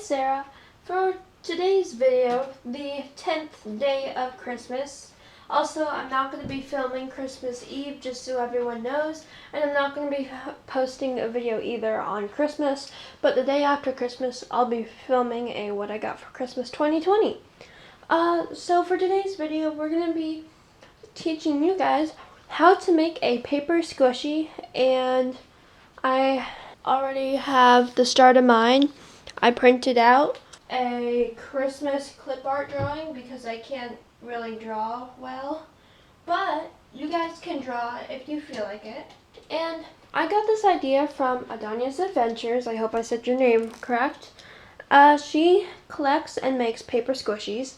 Sarah. For today's video, the 10th day of Christmas. Also, I'm not going to be filming Christmas Eve, just so everyone knows, and I'm not going to be posting a video either on Christmas, but the day after Christmas, I'll be filming a What I Got for Christmas 2020. So for today's video, we're going to be teaching you guys how to make a paper squishy, and I already have the start of mine. I printed out a Christmas clip art drawing because I can't really draw well, but you guys can draw if you feel like it. And I got this idea from Adanya's Adventures. I hope I said your name correct. She collects and makes paper squishies,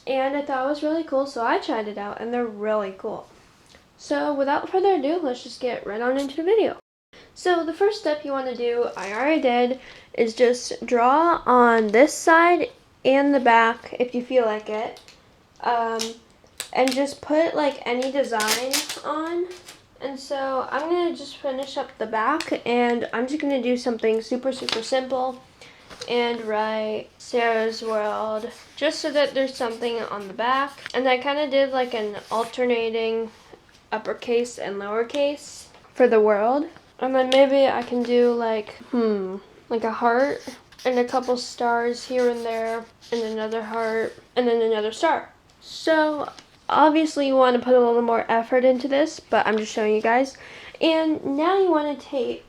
and I thought it was really cool, so I tried it out, and they're really cool. So without further ado, let's just get right on into the video. So the first step you want to do, I already did, is just draw on this side and the back if you feel like it. And just put like any design on. And so I'm going to just finish up the back, and I'm just going to do something super simple and write Sarah's World, just so that there's something on the back. And I kind of did like an alternating uppercase and lowercase for the world. And then maybe I can do like a heart and a couple stars here and there, and another heart, and then another star. So obviously you want to put a little more effort into this, but I'm just showing you guys. And now you want to take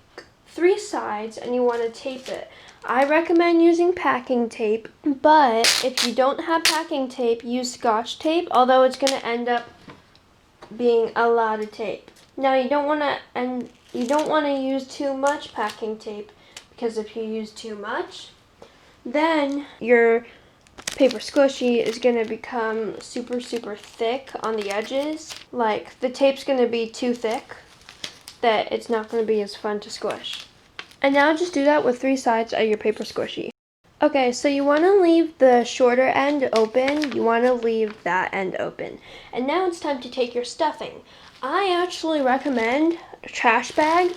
3 sides and you want to tape it. I recommend using packing tape, but if you don't have packing tape, use Scotch tape, although it's going to end up being a lot of tape. Now you don't want to use too much packing tape, because if you use too much, then your paper squishy is going to become super thick on the edges. Like the tape's going to be too thick that it's not going to be as fun to squish. And now just do that with 3 sides of your paper squishy. Okay, so you want to leave the shorter end open. You want to leave that end open. And now it's time to take your stuffing. I actually recommend a trash bag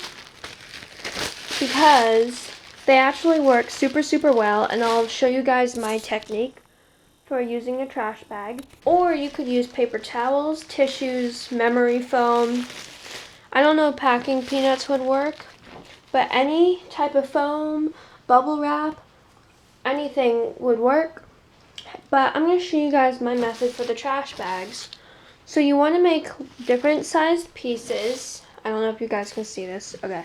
because they actually work super well, and I'll show you guys my technique for using a trash bag. Or you could use paper towels, tissues, memory foam. I don't know if packing peanuts would work, but any type of foam, bubble wrap, anything would work. But I'm going to show you guys my method for the trash bags. So you want to make different sized pieces. I don't know if you guys can see this. Okay.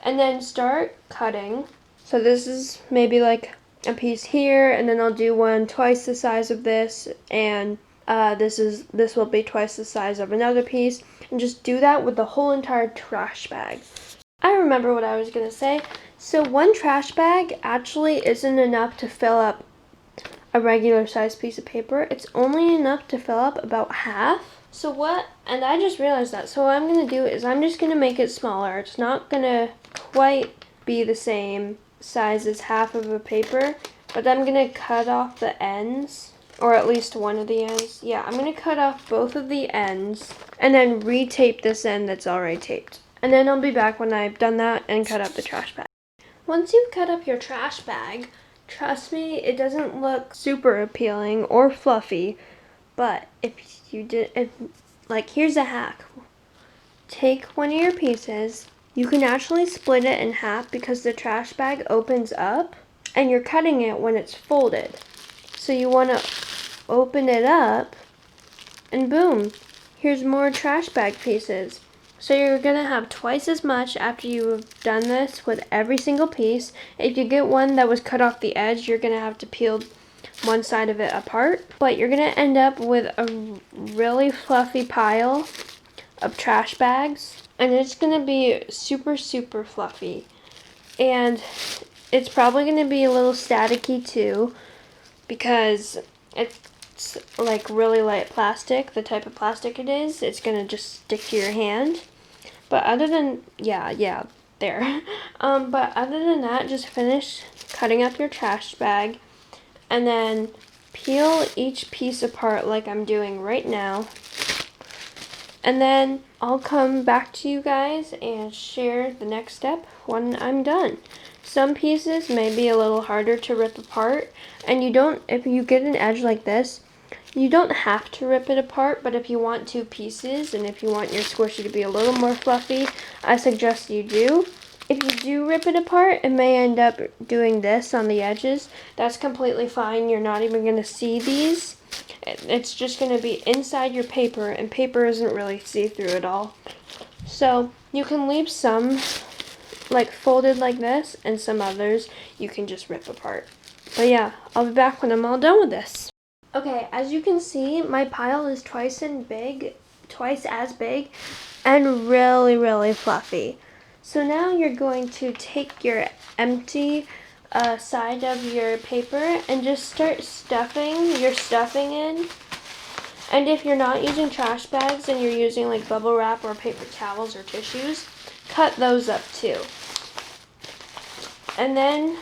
And then start cutting. So this is maybe like a piece here, and then I'll do one twice the size of this, and this will be twice the size of another piece, and just do that with the whole entire trash bag. I remember what I was going to say. So one trash bag actually isn't enough to fill up a regular size piece of paper. It's only enough to fill up about half. And I just realized that. So what I'm going to do is I'm just going to make it smaller. It's not going to quite be the same size as half of a paper, but I'm going to cut off the ends, or at least one of the ends. Yeah, I'm going to cut off both of the ends and then re-tape this end that's already taped. And then I'll be back when I've done that and cut up the trash bag. Once you've cut up your trash bag, trust me, it doesn't look super appealing or fluffy, but here's a hack. Take one of your pieces. You can actually split it in half because the trash bag opens up, and you're cutting it when it's folded. So you want to open it up, and boom, here's more trash bag pieces. So you're going to have twice as much after you've done this with every single piece. If you get one that was cut off the edge, you're going to have to peel one side of it apart. But you're going to end up with a really fluffy pile of trash bags. And it's going to be super fluffy. And it's probably going to be a little staticky too, because it's like really light plastic, the type of plastic it is. It's going to just stick to your hand. But other than, there. But other than that, just finish cutting up your trash bag and then peel each piece apart like I'm doing right now. And then I'll come back to you guys and share the next step when I'm done. some pieces may be a little harder to rip apart, and if you get an edge like this, you don't have to rip it apart, but if you want two pieces and if you want your squishy to be a little more fluffy, I suggest you do. If you do rip it apart, it may end up doing this on the edges. That's completely fine. You're not even going to see these. It's just going to be inside your paper, and paper isn't really see-through at all. So you can leave some like folded like this, and some others you can just rip apart. But yeah, I'll be back when I'm all done with this. Okay, as you can see, my pile is twice as big, and really, really fluffy. So now you're going to take your empty side of your paper and just start stuffing your stuffing in. And if you're not using trash bags and you're using like bubble wrap or paper towels or tissues, cut those up too. And then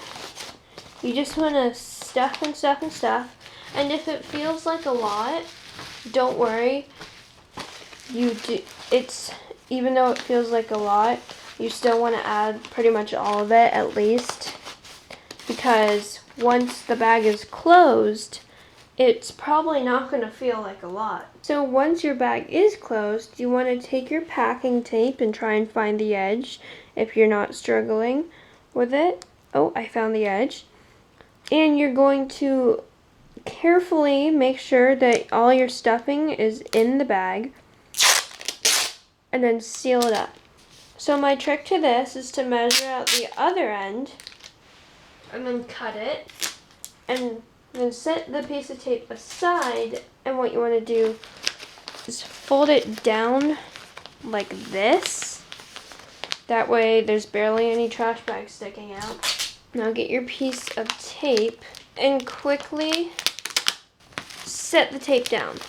you just want to stuff and stuff and stuff. And if it feels like a lot, don't worry. Even though it feels like a lot, you still want to add pretty much all of it at least, because once the bag is closed, it's probably not going to feel like a lot. So once your bag is closed, you want to take your packing tape and try and find the edge if you're not struggling with it. Oh, I found the edge. And you're going to carefully make sure that all your stuffing is in the bag and then seal it up. So my trick to this is to measure out the other end and then cut it and then set the piece of tape aside, and what you want to do is fold it down like this. That way there's barely any trash bags sticking out. Now get your piece of tape and quickly set the tape down.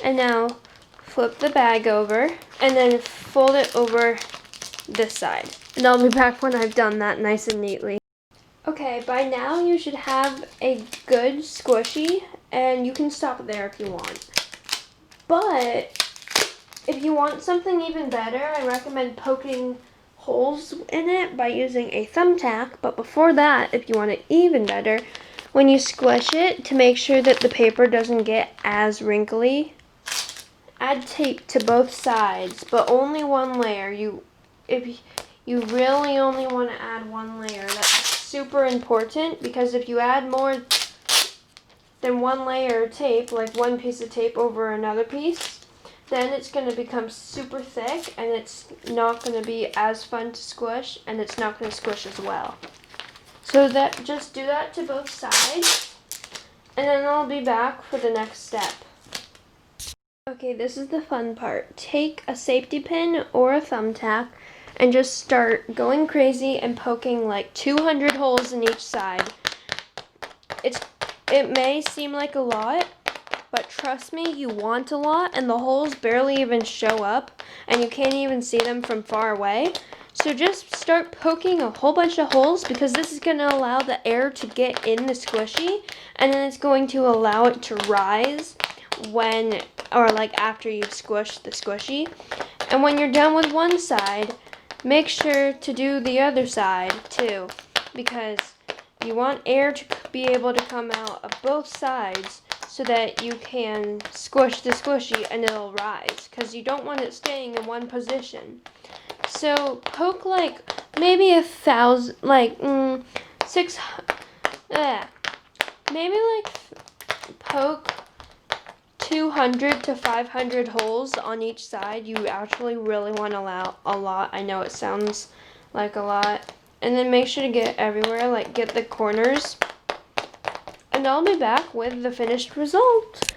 And now flip the bag over and then fold it over this side. And I'll be back when I've done that nice and neatly. Okay, by now you should have a good squishy, and you can stop there if you want. But if you want something even better, I recommend poking holes in it by using a thumbtack. But before that, if you want it even better, when you squish it, to make sure that the paper doesn't get as wrinkly, add tape to both sides, but only one layer. If you really only want to add one layer, that's super important, because if you add more than one layer of tape, like one piece of tape over another piece, then it's going to become super thick and it's not going to be as fun to squish, and it's not going to squish as well. So just do that to both sides, and then I'll be back for the next step. Okay, this is the fun part. Take a safety pin or a thumbtack and just start going crazy and poking like 200 holes in each side. It may seem like a lot, but trust me, you want a lot, and the holes barely even show up, and you can't even see them from far away. So just start poking a whole bunch of holes, because this is going to allow the air to get in the squishy, and then it's going to allow it to rise after you've squished the squishy. And when you're done with one side, make sure to do the other side too, because you want air to be able to come out of both sides so that you can squish the squishy and it'll rise, because you don't want it staying in one position. So poke like maybe 1,000, poke 200 to 500 holes on each side. You actually really want to allow a lot. I know it sounds like a lot. And then make sure to get everywhere, like get the corners. And I'll be back with the finished result.